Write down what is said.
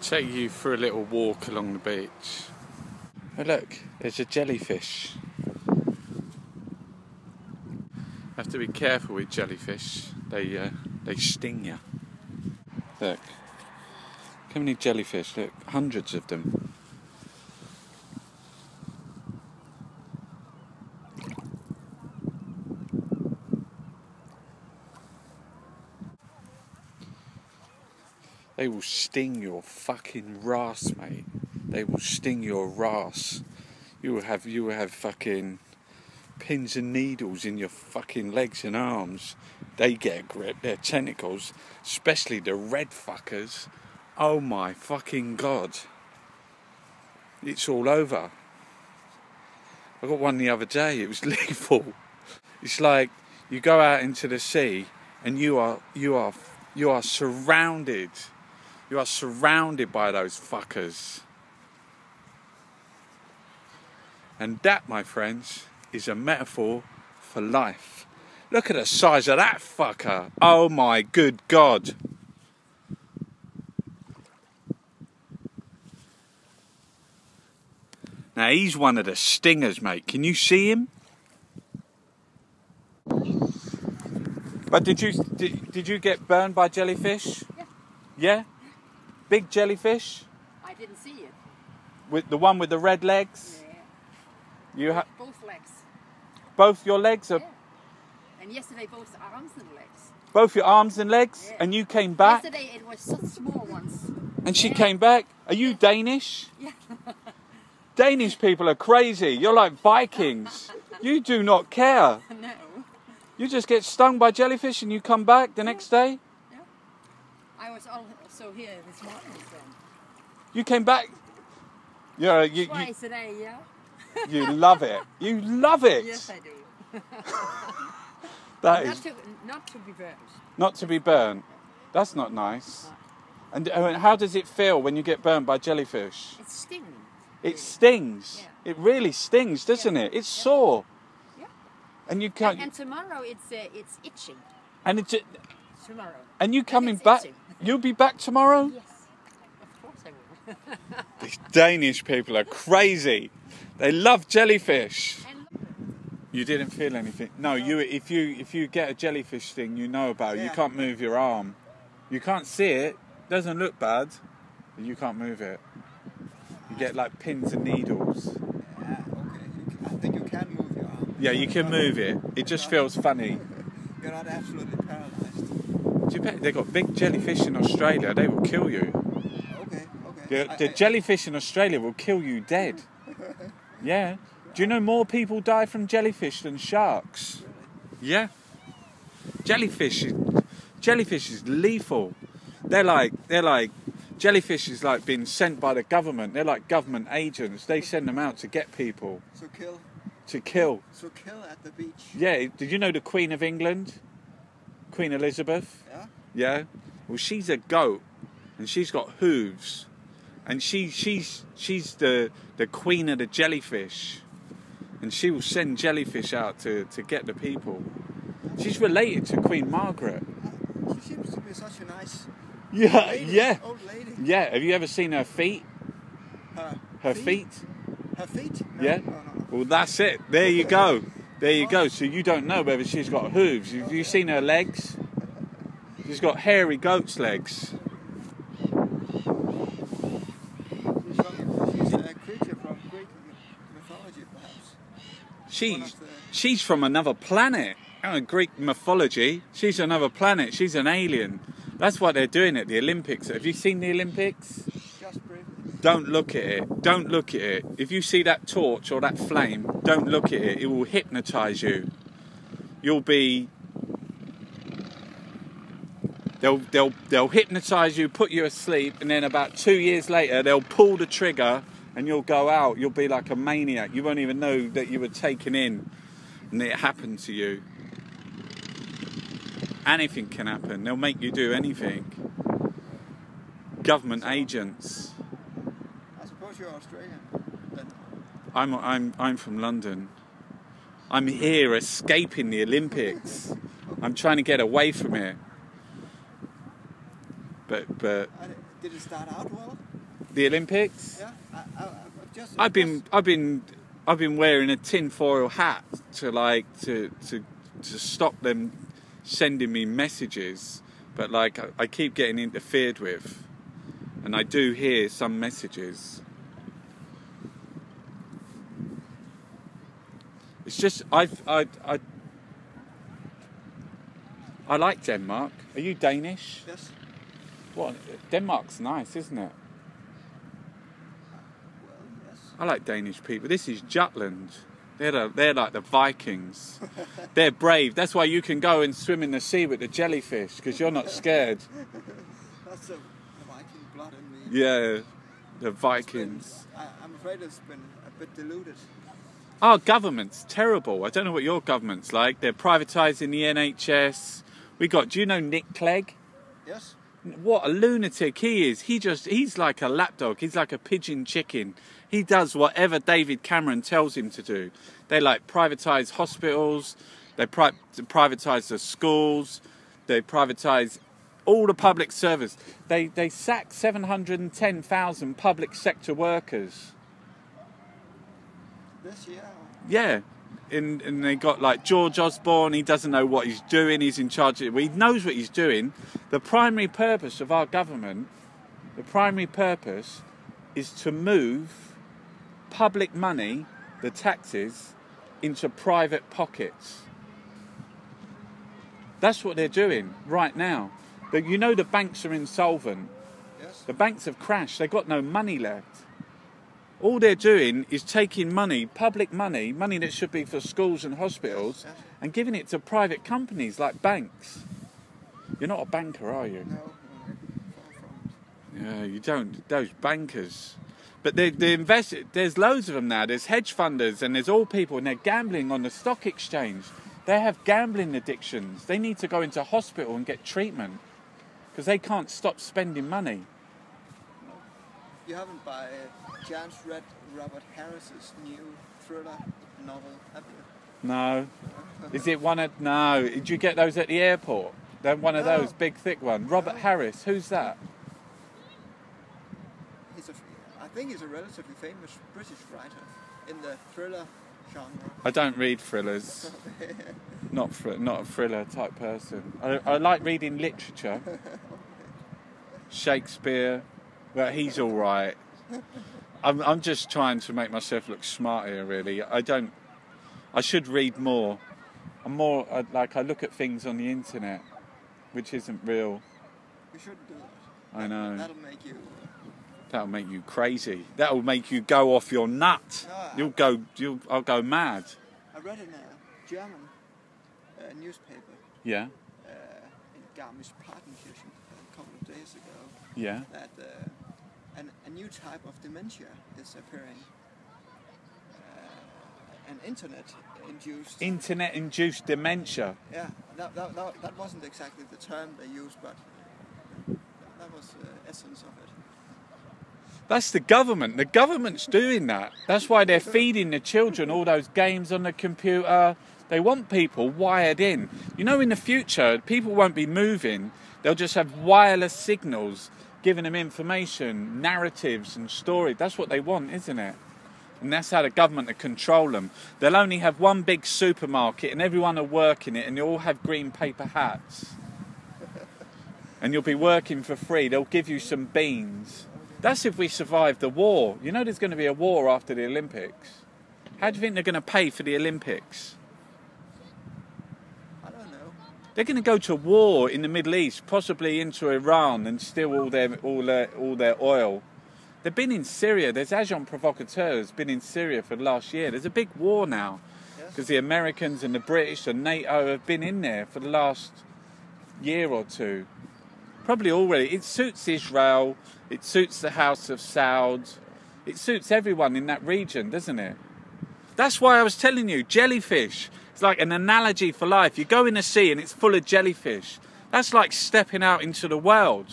Take you for a little walk along the beach. Oh look, there's a jellyfish. Have to be careful with jellyfish. They sting you. Look, how many jellyfish? Look, hundreds of them. They will sting your fucking ras, mate. They will sting your ras. You will have fucking pins and needles in your fucking legs and arms. They get a grip. Their tentacles, especially the red fuckers. Oh my fucking god! It's all over. I got one the other day. It was lethal. It's like you go out into the sea and you are surrounded. You are surrounded by those fuckers. And that, my friends, is a metaphor for life. Look at the size of that fucker. Oh my good God. Now he's one of the stingers, mate. Can you see him? But did you get burned by jellyfish? Yeah. Yeah? Big jellyfish? I didn't see it. With the one with the red legs? Yeah. You have Both legs. both your legs are. Yeah. And yesterday both arms and legs. Both your arms and legs, Yeah. and you came back. Yesterday it was such small ones. And she came back. Are you Danish? Yeah. Danish people are crazy. You're like Vikings. You do not care. No. You just get stung by jellyfish and you come back the next day. Yeah. I was also here this morning. So. You came back. Yeah, you Twice a day, yeah. you love it. You love it. Yes, I do. That is Not to be burnt. not to be burnt. That's not nice. And how does it feel when you get burnt by jellyfish? It stings. It stings. Yeah. It really stings, doesn't it? It's sore. Yeah. And you can't. And tomorrow it's itching. And it's. Tomorrow. And you coming It's back? itching. You'll be back tomorrow? Yes. Of course I will. These Danish people are crazy. They love jellyfish. And You didn't feel anything. No, if you get a jellyfish sting, you know about it. You Yeah. can't move your arm. You can't see it. Doesn't look bad. But you can't move it. You get like pins and needles. Okay. I think you can move your arm. Yeah, you can move it. It just feels funny. You're not absolutely paralyzed. Do you bet they've got big jellyfish in Australia? They will kill you. Okay. The jellyfish in Australia will kill you dead. Yeah. Do you know more people die from jellyfish than sharks? Yeah. Jellyfish is lethal. They're like jellyfish is like being sent by the government. They're like government agents. They send them out to get people. So kill. To kill. So kill at the beach. Yeah. Did you know the Queen of England? Queen Elizabeth? Yeah. Yeah. Well, she's a goat, and she's got hooves, and she's the queen of the jellyfish, and she will send jellyfish out to get the people. She's related to Queen Margaret. She seems to be such a nice Yeah, lady, yeah, old lady. yeah. Have you ever seen her feet? Her feet? Her feet? No, Yeah. No. Well, that's it. There you go. There you go. So you don't know whether she's got hooves. Have you seen her legs? She's got hairy goat's legs. She's a creature from Greek mythology, perhaps. She's from another planet. Greek mythology. She's another planet. She's an alien. That's what they're doing at the Olympics. Have you seen the Olympics? Just briefly. Don't look at it. Don't look at it. If you see that torch or that flame, don't look at it. It will hypnotise you. You'll be... They'll hypnotise you, put you asleep, and then about 2 years later, they'll pull the trigger and you'll go out. You'll be like a maniac. You won't even know that you were taken in and it happened to you. Anything can happen. They'll make you do anything. Government agents. I suppose you're Australian. Then. I'm from London. I'm here escaping the Olympics. I'm trying to get away from it. But Did Did it start out well? The Olympics? Yeah. I've been wearing a tinfoil hat to stop them sending me messages, but like I keep getting interfered with, and I do hear some messages. It's just I like Denmark. Are you Danish? Yes. What? Denmark's nice, isn't it? Well, yes. I like Danish people. This is Jutland. They're like the Vikings. They're brave. That's why you can go and swim in the sea with the jellyfish, because you're not scared. That's the Viking blood in me. Yeah, the Vikings. I'm afraid it's been a bit diluted. Our government's terrible. I don't know what your government's like. They're privatising the NHS. Do you know Nick Clegg? Yes. What a lunatic he is. He's like a lapdog. He's like a pigeon chicken. He does whatever David Cameron tells him to do. They like privatise hospitals. They privatise the schools. They privatise all the public service. They sack 710,000 public sector workers. This year. Yeah. And they got like George Osborne. He doesn't know what he's doing. He's in charge of it. Well, he knows what he's doing. The primary purpose of our government, is to move public money, the taxes, into private pockets. That's what they're doing right now. But you know the banks are insolvent. Yes. The banks have crashed. They've got no money left. All they're doing is taking money, public money that should be for schools and hospitals, Yes. and giving it to private companies like banks. You're not a banker, are you? No, far from it. Yeah, you don't. Those bankers. But they invest. There's loads of them now. There's hedge funders and there's all people, and they're gambling on the stock exchange. They have gambling addictions. They need to go into hospital and get treatment because they can't stop spending money. You haven't by chance read Robert Harris's new thriller novel, have you? No. Is it one of... No. Did you get those at the airport? They're one of those big, thick ones. Robert Harris. Who's that? I think he's a relatively famous British writer in the thriller genre. I don't read thrillers. Not a thriller type person. I like reading literature. Shakespeare. But he's all right. I'm just trying to make myself look smart here, really. I should read more. I look at things on the internet, which isn't real. You shouldn't do that. I know. That'll make you crazy. That'll make you go off your nut. No, I'll go mad. I read in a German newspaper. Yeah. In Garmisch-Partenkirchen a couple of days ago. Yeah. That a new type of dementia is appearing. An internet-induced dementia. Yeah, that wasn't exactly the term they used, but that was the essence of it. That's the government. The government's doing that. That's why they're feeding the children all those games on the computer. They want people wired in. You know, in the future, people won't be moving. They'll just have wireless signals giving them information, narratives and stories. That's what they want, isn't it? And that's how the government will control them. They'll only have one big supermarket and everyone will work in it and they'll all have green paper hats. And you'll be working for free. They'll give you some beans. That's if we survive the war. You know there's going to be a war after the Olympics. How do you think they're going to pay for the Olympics? I don't know. They're going to go to war in the Middle East, possibly into Iran, and steal all their oil. They've been in Syria. There's agent provocateurs been in Syria for the last year. There's a big war now because the Americans and the British and NATO have been in there for the last year or two. Probably already. It suits Israel. It suits the House of Saud. It suits everyone in that region, doesn't it? That's why I was telling you, jellyfish. It's like an analogy for life. You go in the sea and it's full of jellyfish. That's like stepping out into the world.